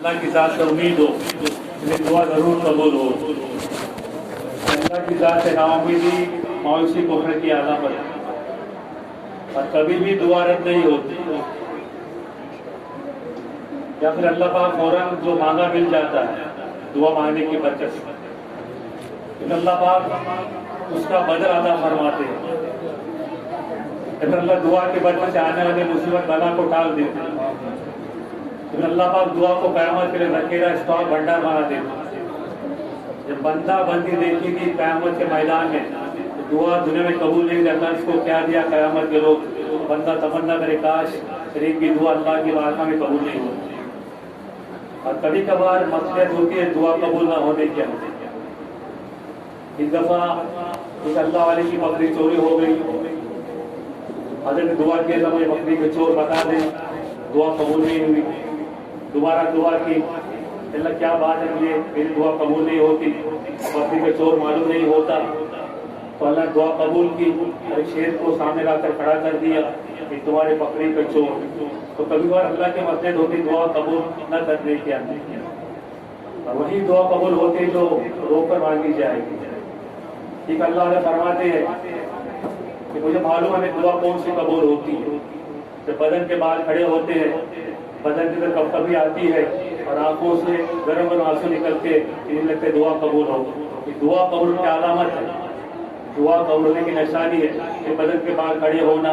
اللہ کی ذات سے امید ہو لیکن دعا ضرور قبول ہو. اللہ کی ذات سے ناامیدی مایوسی کفر کی علامت ہے اور کبھی بھی دعا رد نہیں ہوتی. یا پھر اللہ پاک فوراً جو مانگا مل جاتا ہے دعا مانگنے کی برکت سے. لیکن اللہ پاک اس کا بدل عطا فرماتے ہیں. لیکن اللہ دعا کے بدلے سے آنے والے مصیبت بلا کو ٹال دیتے ہیں. لیکن اللہ پاک دعا کو قیامت کے لیے ذخیرہ اسٹاک بھنڈار بنا دیتے ہیں. جب بندہ بندی دیکھے گی قیامت کے میدان میں دعا دنیا میں قبول نہیں کرتا اس کو کیا دیا قیامت کے لوگ. بندہ تمنا کرے کاش شریف کی دعا اللہ کی بارگاہ میں قبول نہیں ہوتی. اور کبھی کبھار مصلحت ہوتی ہے دعا قبول نہ ہونے کی. ایک دفعہ ایک اللہ والے کی بکری چوری ہو گئی. حضرت نے دعا کیا مجھے بکری کے چور بتا دیں. دعا قبول نہیں ہوئی. دوبارہ دعا کی اللہ کیا بات ہے مجھے میری دعا قبول نہیں ہوتی بکری کا چور معلوم نہیں ہوتا. تو اللہ نے دعا قبول کی اور شیر کو سامنے لا کر کھڑا کر دیا کہ تمہارے بکری کا چور. تو کبھی بار اللہ کے مصلحت ہوتی دعا قبول نہ کرنے کی اور وہی دعا قبول ہوتی جو رو کر مانگی جائے گی. ٹھیک اللہ علیہ فرماتے ہیں کہ مجھے معلوم ہے دعا کون سی قبول ہوتی ہے. جب بدن کے بال کھڑے ہوتے ہیں بدن کی طرف کب کبھی آتی ہے اور آنکھوں سے گرم گرم آنسو نکل کے انہیں لگتے دعا قبول ہو. دعا قبول کی علامت ہے. دعا قبول ہونے کی نشانی ہے کہ بدن کے بال کھڑے ہونا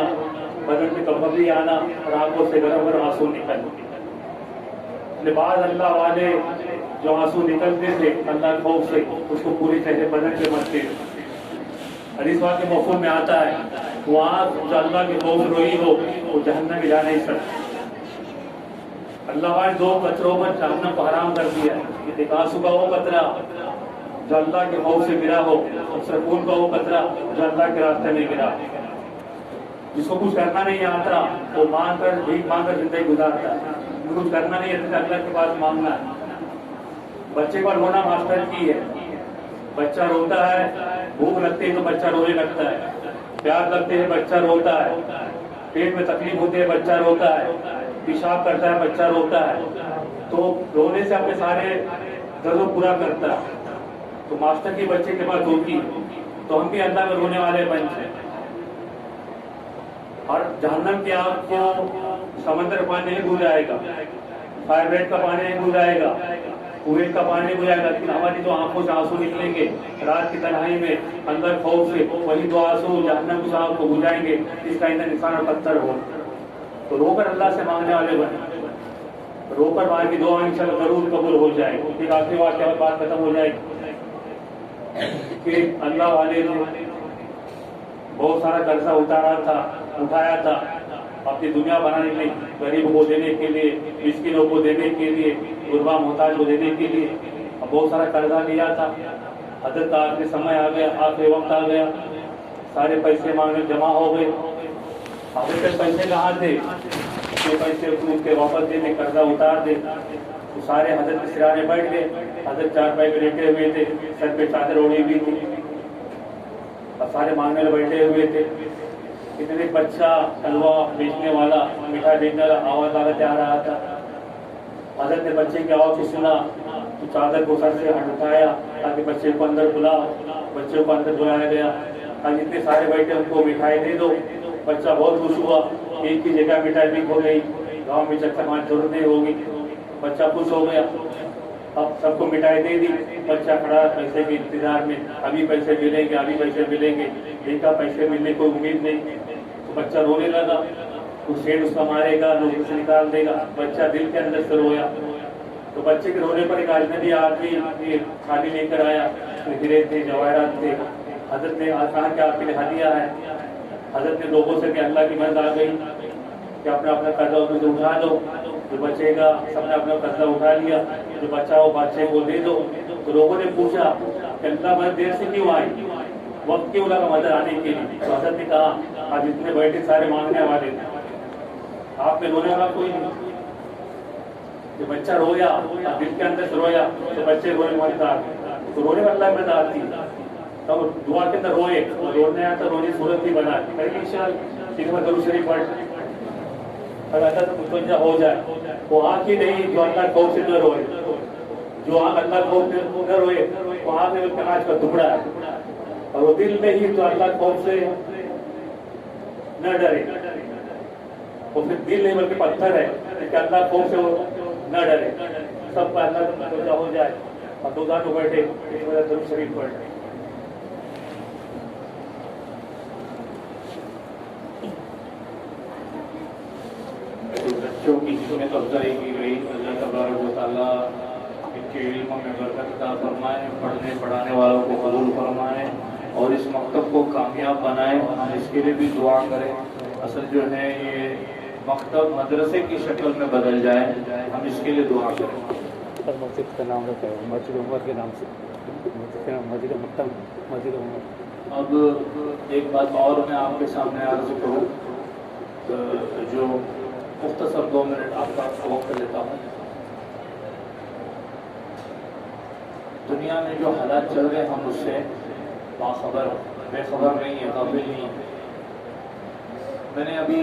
بدن سے کب کبھی آنا اور آنکھوں سے گرم گرم آنسو نکلنا. بعض اللہ والے جو آنسو نکلتے تھے اللہ خوف سے اس کو پوری طرح بدن کے مرتے. حدیث پاک کے مفہوم میں آتا ہے وہ آنکھ جو اللہ کے خوف روئی ہو وہ جہنم میں جا نہیں سکتی. اللہ والے دو قطروں پر جہنم کو حرام کر دیا ہے. ایک آنسو کا وہ قطرہ جو اللہ کے خوف سے گرا ہو اور سکون کا وہ قطرہ جو اللہ کے راستے میں گرا. جس کو کچھ کرنا نہیں آتا وہ مانگ کر بھیک مانگ کر زندگی گزارتا ہے. کچھ کرنا نہیں آتا اللہ کے پاس مانگنا ہے. بچے پر رونا ماسٹر کی ہے. بچہ روتا ہے بھوک لگتی ہے تو بچہ رونے لگتا ہے. پیار لگتے ہے بچہ روتا ہے. پیٹ میں تکلیف ہوتی ہے بچہ روتا ہے. پیشاب کرتا ہے بچہ روتا ہے. تو رونے سے اپنے سارے درد پورا کرتا ہے. تو ماسٹر کی بچے کے پاس ہوتی تو ہم بھی اللہ میں رونے والے بن جائیں. اور جہنم کی آگ کو سمندر پانی نہیں بجھائے گا. فائر بریڈ کا پانی نہیں بجھائے گا. کنویں کا پانی بجھائے گا. لیکن ہماری جو آنکھوں سے آنسو نکلیں گے رات کی تنہائی میں اندر خوف سے وہی دو آنسو جہنم کی آگ کو بجھائیں گے جس کا ایندھن انسان اور پتھر ہو. تو رو کر اللہ سے مانگنے والے بنے. رو کر مانگے کی دعا انشاءاللہ ضرور قبول ہو جائے. ایک آخری واقعہ بات ختم ہو جائے کہ اللہ والے نے بہت سارا قرضہ اٹھایا تھا اپنی دنیا بنانے کے لیے, غریبوں کو دینے کے لیے, مسکینوں کو دینے کے لیے, غربا محتاج کو دینے کے لیے بہت سارا قرضہ لیا تھا. حضرت کا آخری سمے آ گیا, آخری وقت آ گیا, سارے پیسے مانگنے جمع ہو گئے. حضرت کے پیسے کہاں تھے جو پیسے ان کے واپس دے دے قرضہ اتار دے. تو سارے حضرت کے سرانے بیٹھ گئے. حضرت چارپائی پہ لیٹے ہوئے تھے, سر پہ چادر اوڑھی ہوئی تھی اور سارے مانگنے والے بیٹھے ہوئے تھے. اتنے بچہ حلوہ بیچنے والا مٹھائی بیچنے والا آواز لگاتے آ رہا تھا. حضرت نے بچے کی آواز کو سنا تو چادر کو سر سے ہٹایا تاکہ بچے کو اندر بلاؤ. بچے کو اندر بلایا گیا. آج اتنے سارے بیٹھے ان کو مٹھائی دے دو. بچہ بہت خوش ہوا. ایک کی جگہ مٹھائی بک ہو گئی. گاؤں میں چکر مار ضرورت نہیں ہوگی. بچہ خوش ہو گیا. اب سب کو مٹھائی دے دی. بچہ کھڑا پیسے کے انتظار میں, ابھی پیسے ملیں گے ابھی پیسے ملیں گے. دیکھا پیسے ملنے کو امید نہیں تو بچہ رونے لگا. کچھ شیر اس کا مارے گا نوکری سے نکال دے گا. بچہ دل کے اندر سے رویا. تو بچے کے رونے پر ایک اجنبی آدمی تھالی لے کر آیا. ہیرے تھے, جواہرات تھے. حضرت نے کہا کہ آپ کے لیے ہدیہ ہے. حضرت نے لوگوں سے کہ اللہ کی مدد آ گئی کہ اپنا اپنا قرضہ اس میں اٹھا دو. جو بچے گا سب نے اپنا قرضہ اٹھا لیا. جو بچہ ہو بچے کو دے دو. تو لوگوں نے پوچھا کہ اللہ مدد دیر سے کیوں آئی, وقت کیوں لگا مدد آنے کے لیے. تو حضرت نے کہا آج اتنے بیٹھے سارے مانگنے والے تھے, آپ میں رونے والا کوئی نہیں. جو بچہ رویا دل کے اندر سے رویا تو بچے رونے مدد آ گئی. تو رونے والا اللہ مدد آتی ہے. تب دعا کے اندر روئے, رونے آیا تو رونے صورت ہی بنا. ان شاء اللہ ضرور شریف پڑھ اگر اللہ سے متوجہ ہو جائے وہ آنکھ ہی نہیں جو اللہ خوف سے نہ روئے، جو آنکھ اللہ خوف سے نہ روئے وہ آنکھ میں کانچ کا ٹکڑا ہے، اور وہ دل میں ہی جو اللہ خوف سے نہ ڈرے وہ پھر دل نہیں بلکہ پتھر ہے کہ اللہ خوف سے وہ نہ ڈرے۔ سب کا اللہ سے متوجہ ہو جائے اور دو دانوں بیٹھے ایک بار درود شریف پڑھ لیں۔ بچوں کی جس میں افزائی کی گئی، اللہ تبارک و تعالیٰ ان کے علم میں برکت عطا فرمائے، پڑھنے پڑھانے والوں کو قبول فرمائے اور اس مکتب کو کامیاب بنائے۔ ہم اس کے لیے بھی دعا کریں۔ اصل جو ہے یہ مکتب مدرسے کی شکل میں بدل جائے، ہم اس کے لیے دعا کریں۔ مسجد کا نام رکھا ہے مسجد عمر کے نام سے، مسجد مکتب مسجد عمر۔ اب ایک بات اور میں آپ کے سامنے عرض کروں، جو مختصر 2 منٹ آپ کا وقت لیتا ہوں۔ دنیا میں جو حالات چل رہے ہیں ہم اس سے باخبر بے خبر نہیں ہے، غافل نہیں ہے۔ میں نے ابھی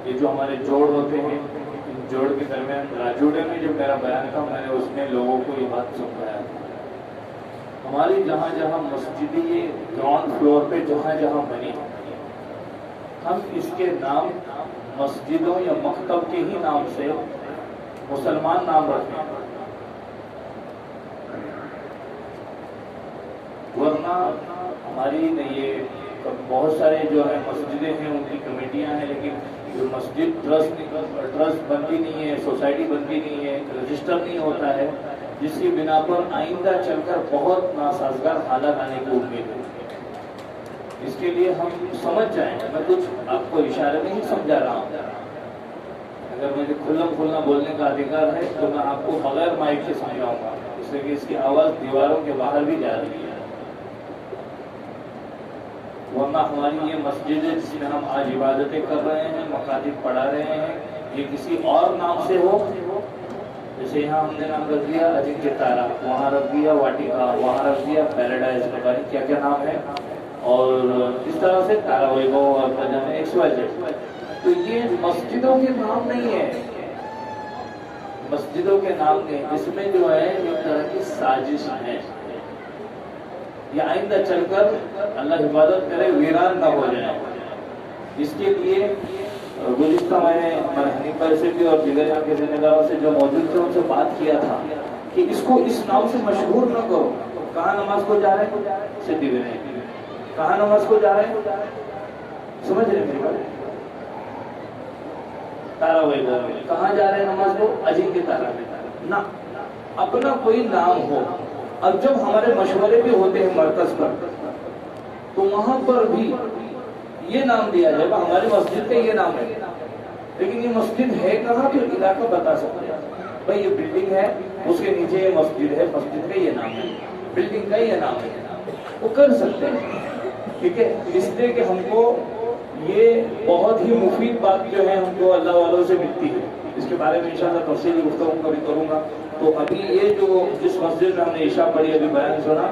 یہ جو ہمارے جوڑ ہوتے ہیں ان جوڑ کے درمیان راجوڑے میں جو میرا بیان تھا میں نے اس میں لوگوں کو یہ بات سمجھایا تھا، ہماری جہاں جہاں مسجدیں گراؤنڈ فلور پہ جہاں جہاں بنی ہم اس کے نام مسجدوں یا مکتب کے ہی نام سے مسلمان نام رکھیں، ورنہ ہماری یہ بہت سارے جو ہے مسجدیں ہیں ان کی کمیٹیاں ہیں، لیکن جو مسجد ٹرسٹ بنتی نہیں ہے، سوسائٹی بنتی نہیں ہے، رجسٹر نہیں ہوتا ہے، جس کی بنا پر آئندہ چل کر بہت ناسازگار حالات آنے کی امید ہے۔ اس کے لیے ہم سمجھ جائیں، میں کچھ آپ کو اشارے میں ہی سمجھا رہا ہوں، اگر مجھے کھلنا بولنے کا ادھیکار ہے تو میں آپ کو بغیر مائک سے سمجھاؤں گا، اس لیے کہ اس کی آواز دیواروں کے باہر بھی جا رہی ہے، ورنہ ہماری یہ مسجد ہے جس میں ہم آج عبادتیں کر رہے ہیں، مکاتب پڑھا رہے ہیں، یہ کسی اور نام سے ہو، جیسے یہاں ہم نے نام رکھ دیا اجنکیہ تارا، وہاں رکھ دیا واٹیکا، وہاں رکھ دیا پیراڈائز، پتہ نہیں کیا کیا نام ہے، اور اس طرح سے تارا ویبھو اور XYZ، تو یہ مسجدوں کے نام نہیں ہے، مسجدوں کے نام نہیں، اس میں جو ہے ایک طرح کی سازش ہے، یہ آئندہ چل کر اللہ حفاظت کرے ویران نہ ہو جائے۔ اس کے لیے گزشتہ میں نے حنیفہ سے بھی اور دیگر یہاں کے ذمہ داروں سے جو موجود تھے ان سے بات کیا تھا کہ اس کو اس نام سے مشہور نہ کرو۔ کہاں نماز کو جا رہے ہیں؟ سدھی میں کہاں نماز کو جا رہے ہیں؟ سمجھ رہے میری بات؟ تارا ویبھو میں کہاں جا رہے ہیں نماز کو؟ اجنکیہ تارا میں نہ، اپنا کوئی نام ہو۔ اب جب ہمارے مشورے بھی ہوتے ہیں مرکز پر تو وہاں پر بھی یہ نام دیا جائے گا، ہماری مسجد کا یہ نام ہے، لیکن یہ مسجد ہے کہاں تو علاقہ بتا سکتے ہیں، بھائی یہ بلڈنگ ہے اس کے نیچے یہ مسجد ہے، مسجد کا یہ نام ہے، بلڈنگ کا یہ نام ہے، وہ کر سکتے ہیں، ٹھیک ہے؟ اس لیے کہ ہم کو یہ بہت ہی مفید بات جو ہے ہم کو اللہ والوں سے ملتی ہے، اس کے بارے میں انشاءاللہ تفصیلی گفتگو کبھی کروں گا۔ تو ابھی یہ جو جس مسجد میں ہم نے عشاء پڑھی ابھی بیان سنا،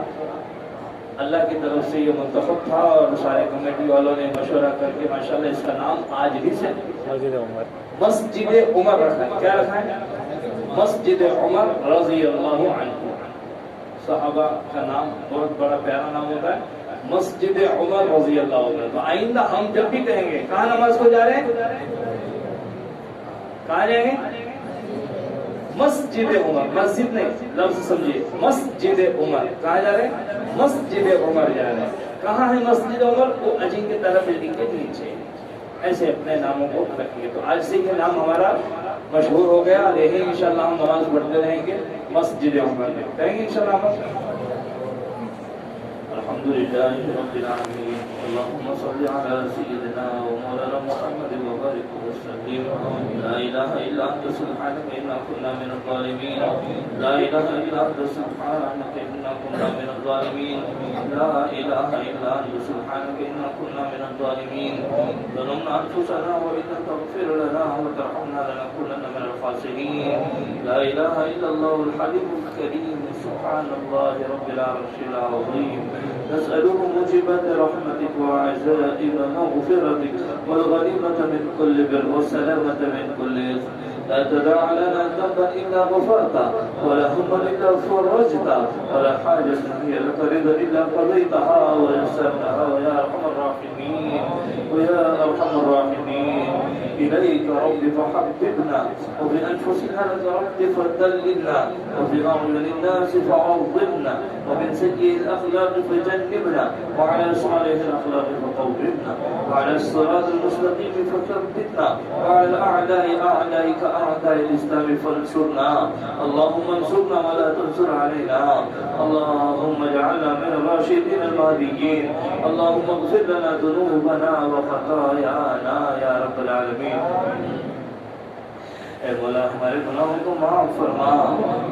اللہ کی طرف سے یہ منتخب تھا اور سارے کمیٹی والوں نے مشورہ کر کے ماشاءاللہ اس کا نام آج ہی سے مسجد عمر، مسجد عمر رکھا ہے۔ کیا رکھا ہے؟ مسجد عمر رضی اللہ عنہ، صحابہ کا نام بہت بڑا پیارا نام ہوتا ہے، مسجد عمر رضی اللہ عنہ۔ تو آئندہ ہم جب بھی کہیں گے کہاں نماز کو جا رہے ہیں، کہاں جائیں گے؟ مسجد عمر، مسجد نہیں، لفظ سمجھیے، مسجد عمر، کہاں جا رہے ہیں؟ مسجد عمر جا رہے ہیں۔ کہاں ہے مسجد عمر؟ وہ اجنکیہ تارا بلڈنگ کے نیچے۔ ایسے اپنے ناموں کو رکھیے، تو آج سے یہ نام ہمارا مشہور ہو گیا، اور یہی انشاءاللہ ہم نماز پڑھتے رہیں گے مسجد عمر میں، کہیں گے انشاءاللہ۔ الحمدللہ رب العالمین، اللہم صل علی سیدنا و مولانا محمد وبارک وسلم۔ لا الہ الا انت سبحانک انا کنا من الظالمین، لا الہ الا انت سبحانک انا کنا من الظالمین، لا الہ الا انت سبحانک انا کنا من الظالمین، ظلمنا انفسنا وان لم تغفر لنا وترحمنا لنکونن من الخاسرین، لا الہ الا اللہ الحلیم الکریم، سبحان اللہ رب العرش العظیم، نسأله موجبات رحمتك رحمتك وعزائم مغفرتك والغنيمة من كل بر والسلامة من كل إثم لا تدع لنا ذنبا إلا غفرته ولا هما إلا فرجته ولا حاجة هي لك رضا إلا قضيتها ويسرتها ويا أرحم الراحمين ويا أرحم الراحمين إليك رب فحببنا وفي أنفسنا لك رب فدللنا وفي أعين الناس فعظمنا ومن سيء الأخلاق فجنبنا وعلى صالح الأخلاق فقومنا وعلى الصراط المستقيم فثبتنا وعلى أعداء أعدائك أعداء الإسلام فانصرنا اللهم انصرنا ولا تنصر علينا اللهم اجعلنا من الراشدين المهديين اللهم اغفر لنا ذنوبنا وخطايانا يا رب العالمين اے مولا ہمارے گناہوں کو معاف فرما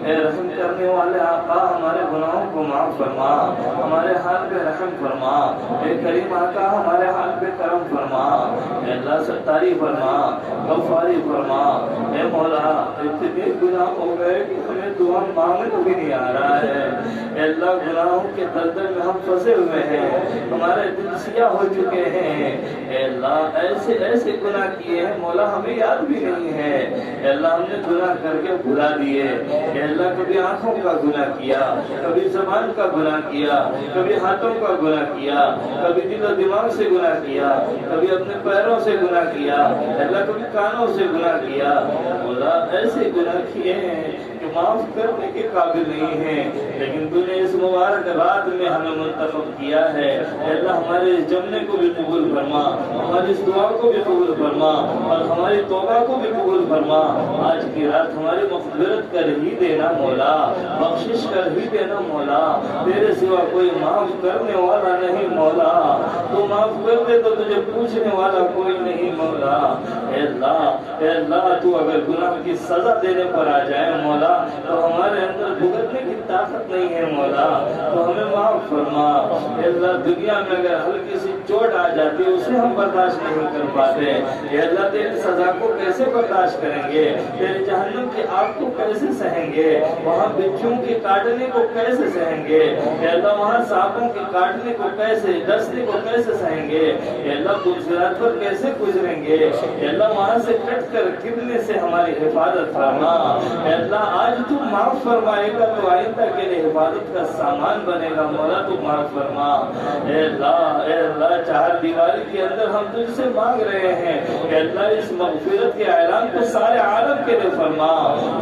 اے رحم کرنے والے آقا ہمارے گناہوں کو معاف فرما ہمارے حال پہ رحم فرما اے کریم آقا ہمارے حال پہ کرم فرما اے اللہ ستاری فرما غفاری فرما اے مولا اتنے گناہ ہو گئے کہ ہمیں دعا مانگنے کو بھی نہیں آ رہا ہے اے اللہ گناہوں کے دلدل میں ہم پھنسے ہوئے ہیں ہمارے دل سیاہ ہو چکے ہیں اے اللہ ایسے ایسے گناہ کیے ہیں مولا ہمیں یاد بھی نہیں ہے اے اللہ ہم نے گناہ کر کے بھلا دیے اے اللہ کبھی آنکھوں کا گناہ کیا کبھی زبان کا گناہ کیا کبھی ہاتھوں کا گناہ کیا کبھی دل و دماغ سے گناہ کیا کبھی اپنے پیروں سے گناہ کیا اے اللہ کبھی کانوں سے گناہ کیا مولا ایسے گناہ کیے ہیں کہ معاف کرنے کے قابل نہیں ہیں لیکن تو نے اس مبارک رات میں ہمیں منتخب کیا ہے اے اللہ ہمارے اس جمنے کو بھی قبول فرما ہماری اس دعا کو بھی قبول فرما اور ہماری توبہ کو بھی قبول فرما آج کی رات ہماری مغفرت کر ہی دینا مولا بخشش کر ہی دینا مولا تیرے سوا کوئی معاف کرنے والا نہیں مولا تو معاف کر دے تو تجھے پوچھنے والا کوئی نہیں مولا اے اللہ تو اگر گناہ کی سزا دینے پر آ جائے مولا تو ہمارے اندر بھگتنے کی طاقت نہیں ہے مولا تو ہمیں معاف فرما اے اللہ دنیا میں اگر ہلکی سی چوٹ آ جاتی ہے اسے ہم برداشت نہیں کر پاتے اے اللہ تیری سزا کو کیسے برداشت کریں گے تیرے جہنم کی آگ کو کیسے سہیں گے وہاں بچھوں کے کاٹنے کو کیسے سہیں گے اے اللہ وہاں سانپوں کے کاٹنے کو کیسے ڈسنے کو کیسے سہیں گے اے اللہ صراط پر کیسے گزریں گے اے اللہ وہاں سے کٹ کر گرنے سے ہماری حفاظت فرما اے اللہ آج تو معاف فرمائے گا تو آئندہ کے لیے حفاظت کا سامان بنے گا مولا تو معاف فرما اے اللہ چار دیواری کے اندر ہم تجھ سے مانگ رہے ہیں اے اللہ اس مغفرت کے اعلان کو سارے عالم کے لیے فرما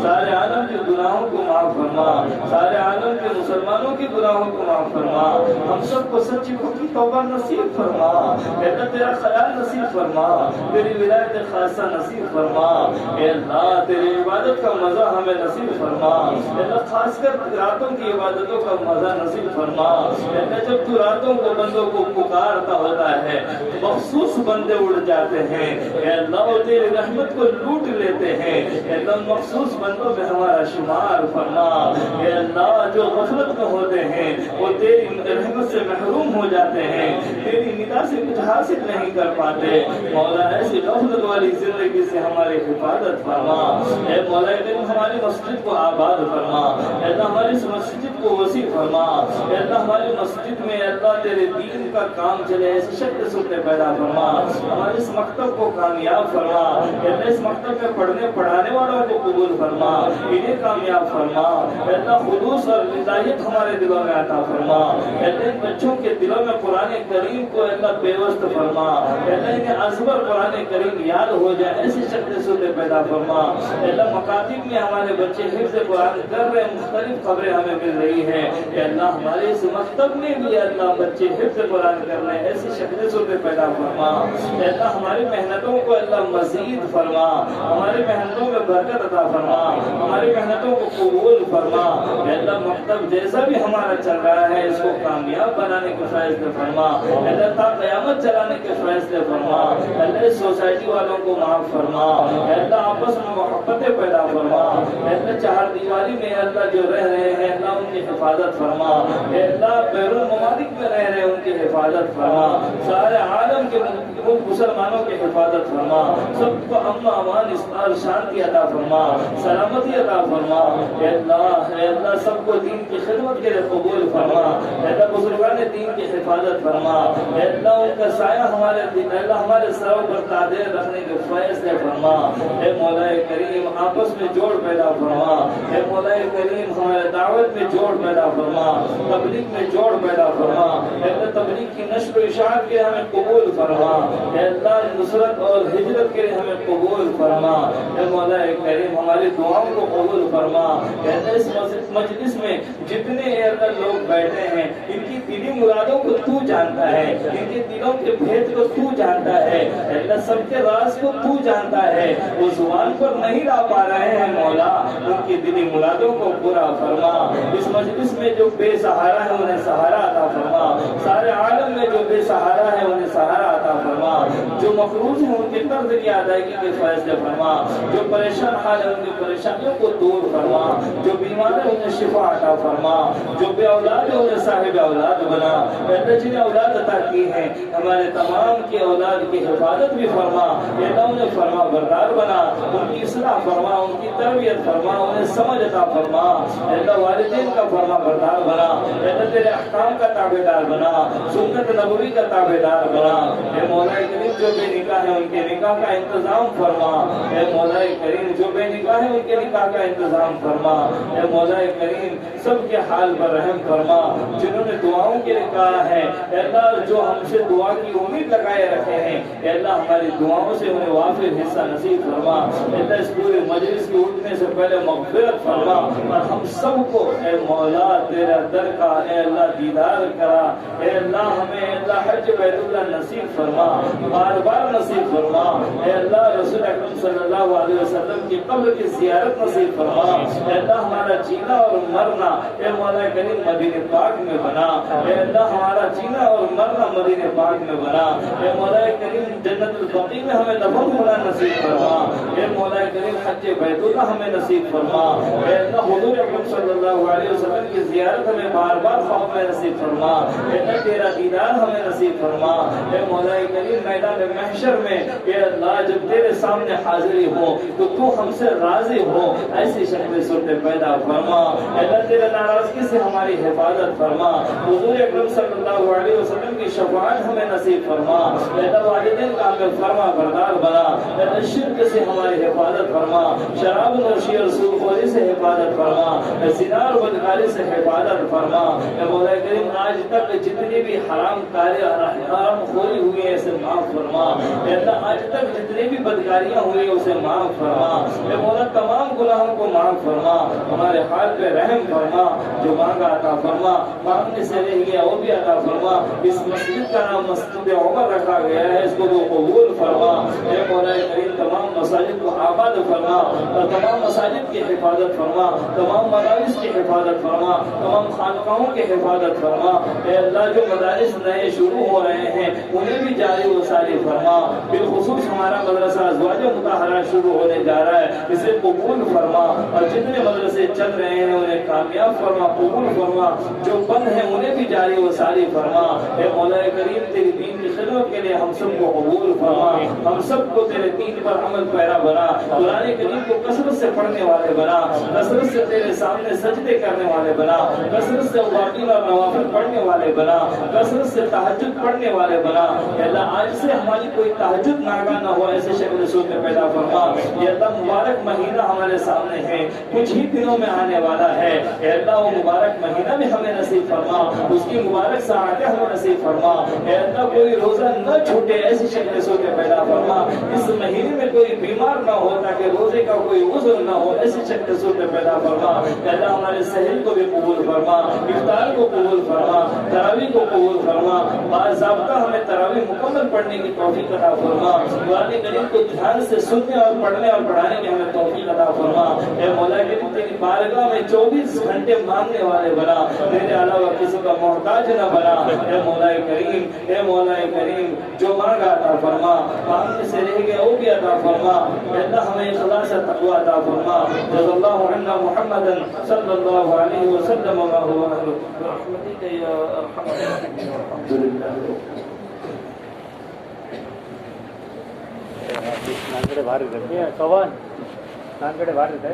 سارے عالم کے گناہوں کو معاف فرما سارے عالم کے مسلمانوں کے گناہوں کو معاف فرما ہم سب کو سچی پکی توبہ نصیب فرما اے اللہ تیرا خیال نصیب فرما تیری ولایت خاصہ نصیب فرما اے اللہ تیری عبادت کا مزہ ہمیں نصیب فرما اے اللہ خاص کر راتوں کی عبادتوں کا مزہ نصیب فرما اے اللہ جب تو راتوں کو بندوں کو پکارتا ہوتا ہے مخصوص بندے اڑ جاتے ہیں اے اللہ وہ تیری رحمت کو لوٹ لیتے ہیں اے اللہ مخصوص بندوں میں ہمارا شمار فرما اے اللہ جو غفلت میں ہوتے ہیں وہ تیری رحمت سے محروم ہو جاتے ہیں تیری ندا سے کچھ حاصل نہیں کر پاتے مولا ایسی غفلت والی زندگی سے ہماری حفاظت فرما اے مولا ہماری مسجد کو آباد فرما اے اللہ ہماری اس مسجد کو وسیع فرما اے اللہ ہماری مسجد میں اللہ تیرے دین کا کام چلے ایسی شکل صورتیں پیدا فرما ہمارے اس مکتب کو کامیاب فرما اے اللہ اس مکتب میں پڑھنے پڑھانے والوں کو قبول فرما انہیں کامیاب فرما اے اللہ خلوص اور رضایت ہمارے دلوں میں عطا فرما اے اللہ ان بچوں کے دلوں میں قرآن کریم کو اے اللہ پیوست فرما اے اللہ انہیں ازبر قرآن کریم یاد ہو جائے ایسی شکل صورتیں پیدا فرما اے اللہ مکاتب میں ہمارے بچے حفظ قرآن کر رہے ہیں مختلف خبریں ہمیں مل رہی ہیں اے اللہ ہمارے اس مکتب میں بھی اللہ بچے حفظ قرآن کر رہے ہیں ایسی شکل صورتیں پیدا فرما اے اللہ ہماری محنتوں کو اللہ مزید فرما ہماری محنتوں میں برکت عطا فرما ہماری محنتوں کو قبول فرما اے اللہ مکتب جیسا بھی ہمارا چل رہا ہے اس کو کامیاب بنانے کے فیصلے فرما اے اللہ تا قیامت چلانے کے فیصلے فرما اے اللہ سوسائٹی والوں کو معاف فرما اے اللہ آپس میں محبتیں پیدا فرما اے اللہ چار دیواری میں اللہ جو رہ رہے ہیں اللہ ان کی حفاظت فرما اے اللہ بیرون ممالک میں رہ رہے ہیں ان کی حفاظت فرما سارے عالم کے مسلمانوں کی حفاظت فرما سب کو امن امان اصلاح شانتی عطا فرما سلامتی عطا فرما اے اللہ اے اللہ سب کو دین کی خدمت کے لیے قبول فرما، اے اللہ بزرگان دین کی حفاظت فرما، اے اللہ ان کا سایہ ہمارے دین، اے اللہ ہمارے سروں پر تعدیر رکھنے کے فیصلے فرما، اے مولا کریم آپس میں جوڑ پیدا فرما، اے مولا کریم ہمارے دعوت میں جوڑ پیدا فرما، تبلیغ میں جوڑ پیدا فرما، اے اللہ تبلیغ کی نشر و اشاعت کے ہمیں قبول فرما، اے اللہ نصرت اور ہجرت کے ہمیں قبول فرما، اے مولا کریم ہماری دعاؤں کو قبول فرما، اے اللہ اس مجلس میں جتنے اے اللہ لوگ بیٹھے ہیں ان کی دلی مرادوں کو تو جانتا ہے، ان کے دلوں کے بھید کو تو جانتا ہے، اے اللہ سب کے راز کو تو جانتا ہے، وہ زبان پر نہیں لا پا رہے ہیں مولا، ان کی دلی مرادوں کو پورا فرما، اس مجلس میں جو بے سہارا ہے انہیں سہارا عطا فرما، سارے عالم میں جو بے سہارا ہے انہیں سہارا عطا فرما، جو مقروض ہیں ان کے قرض کی ادائیگی کے فیصلے فرما، جو پریشان حال ہے ان کی پریشانیوں کو دور فرما، جو بیمار ہے انہیں شفا عطا فرما، جو بے اولاد ہے انہیں صاحب اولاد بنا، اللہ جنہیں اولاد عطا کی ہے ہمارے تمام کی اولاد کی حفاظت بھی فرما، اللہ انہیں فرما بردار بنا، ان کی اصلاح فرما، ان کی تربیت فرما، انہیں سمجھ عطا فرما، اللہ والدین کا فرما بردار بنا، اللہ تیرے احکام کا تابعدار بنا، سنت نبوی کا تابعدار بنا، اے مولا کریم جو بے نکاح ہے ان کے نکاح کا انتظام فرما، اے مولا کریم جو بے نکاح ہے ان کے نکاح کا انتظام فرما، اے مولا کریم سب کے حال پر رحم فرما، جنہوں نے دعاؤں کے لیے کہا ہے اے اللہ جو ہم سے دعا کی امید لگائے رکھے ہیں اے اللہ ہماری دعاؤں سے انہیں وافر حصہ نصیب فرما، اے اللہ اس پورے مجلس کے اٹھنے سے پہلے مغفرت فرما، اور ہم سب کو اے مولا تیرا در کا اے اللہ دیدار کرا، اے اللہ ہمیں اے اللہ حج بیت اللہ نصیب فرما، بار بار نصیب فرما، اے اللہ رسول اکرم صلی اللہ علیہ وسلم کی قبر کی زیارت نصیب فرما، اے اللہ ہمارا جینا اور مرنا اے مولا کریم مدینہ پاک میں بنا، اے اللہ ہمارا جینا اور مرنا مدینہ پاک میں بنا، اے مولا کریم جنت البقیع میں ہمیں دفن ہونا نصیب فرما، اے مولا کریم حج بیت اللہ ہمیں نصیب فرما، اے اللہ حضور اکرم صلی اللہ علیہ وسلم کی زیارت ہمیں بار بار خوف میں نصیب فرما، اے اللہ تیرا دیدار ہمیں نصیب فرما، اے مولا کریم میدان محشر میں اے اللہ جب تیرے سامنے حاضری ہو تو تو ہم سے راضی ہو ایسی شکل صورت پیدا فرما، اے اللہ تیرے ناراضگی سے ہماری حفاظت فرما، حضور اکرم صلی اللہ علیہ وسلم کی شفاعت ہمیں نصیب فرما، اے اللہ والدین کا ہمیں فرما بردار بنا، اے اللہ شرک سے ہماری حفاظت فرما، شراب نوشی اور سود خوری سے حفاظت فرما، اے زنا اور بدکاری سے حفاظت فرما، اے مولا کریم آج تک جتنی بھی حرام کاری اور حرام خوری ہوئی ہے اسے معاف فرما، اے اللہ آج تک جتنی بھی بدکاریاں ہوئی اسے معاف فرما، اے مولا تمام گناہوں کو معاف فرما، ہمارے حال پہ رحم فرما، جو مانگا عطا فرما، مانگنے سے رہ گیا وہ بھی عطا فرما، اس مسجد کا نام مسجد عمر رکھا گیا ہے اس کو تو قبول فرما، اے مولا کریم تمام مساجد کو آباد فرما، اور تمام مساجد کی حفاظت فرما، تمام مدارس کی حفاظت فرما، تمام خانقاہوں کی حفاظت فرما، اے اللہ جو مدارس نئے شروع ہو رہے ہیں انہیں بھی جاری و ساری فرما، بالخصوص ہمارا مدرسہ ازواج مطہرہ شروع ہونے جا رہا ہے اسے قبول فرما، اور جتنے مدرسے چل رہے ہیں انہیں کامیاب فرما، قبول فرما، جو بند ہیں انہیں بھی جاری و ساری فرما، اے مولا کریم تیری دین کی خدمت کے لیے ہم سب کو قبول فرما، ہم سب کو تیرے دین پر عمل پیرا بنا، قرآن کریم کو کثرت سے پڑھنے والے بنا، کثرت سے تیرے سامنے سجدے کرنے والے بنا، کثرت سے واقعین اور نوافل پڑھنے والے بنا، کثرت سے تہجد پڑھنے والے بنا، اے اللہ آج سے ہماری کوئی تہجد ناگاہ نہ ہو ایسے شکل صورت پیدا فرما، یہ اللہ مبارک مہینہ ہمارے سامنے ہے کچھ ہی دنوں میں آنے والا ہے، اے اللہ وہ مبارک مہینہ بھی ہمیں نصیب فرما، اس کی مبارک ساعتیں ہمیں نصیب فرما، اے اللہ کوئی روزہ نہ چھوٹے ایسی شکل صورت پیدا فرما، اس مہینے میں کوئی بیمار نہ ہو تاکہ روزے کا کوئی عذر نہ ہو ایسی شکل صورت پیدا فرما، اے اللہ ہمارے سحر کو بھی قبول فرما، افطار کو قبول فرما، تراویح کو قبول فرما، باضابطہ ہمیں تراویح مکمل پڑھنے کی توفیق عطا فرما، قرآن کریم کو دھیان سے سننے اور پڑھنے اور پڑھانے کی ہمیں توفیق عطا فرما، اے مولا کریم تیری بارگاہ میں 24 گھنٹے مانگنے والے بنا، تیرے علاوہ کسی کا محتاج نہ بنا، اے مولا کریم، اے مولا کریم جو مانگا عطا فرما، مانگنے سے رہ گیا وہ بھی عطا فرما، اے اللہ ہمیں اخلاص تقوی عطا فرما، جزا اللہ عنا محمدا صلی اللہ علیہ وسلم وما هو اهل برحمتك یا ارحم الراحمین الحمدللہ ನಾನ್ ಕಡೆ ಭಾರಿ ಇದೆ ಕವನ್ ನಾನ್ ಕಡೆ ಭಾರಿ ಇದೆ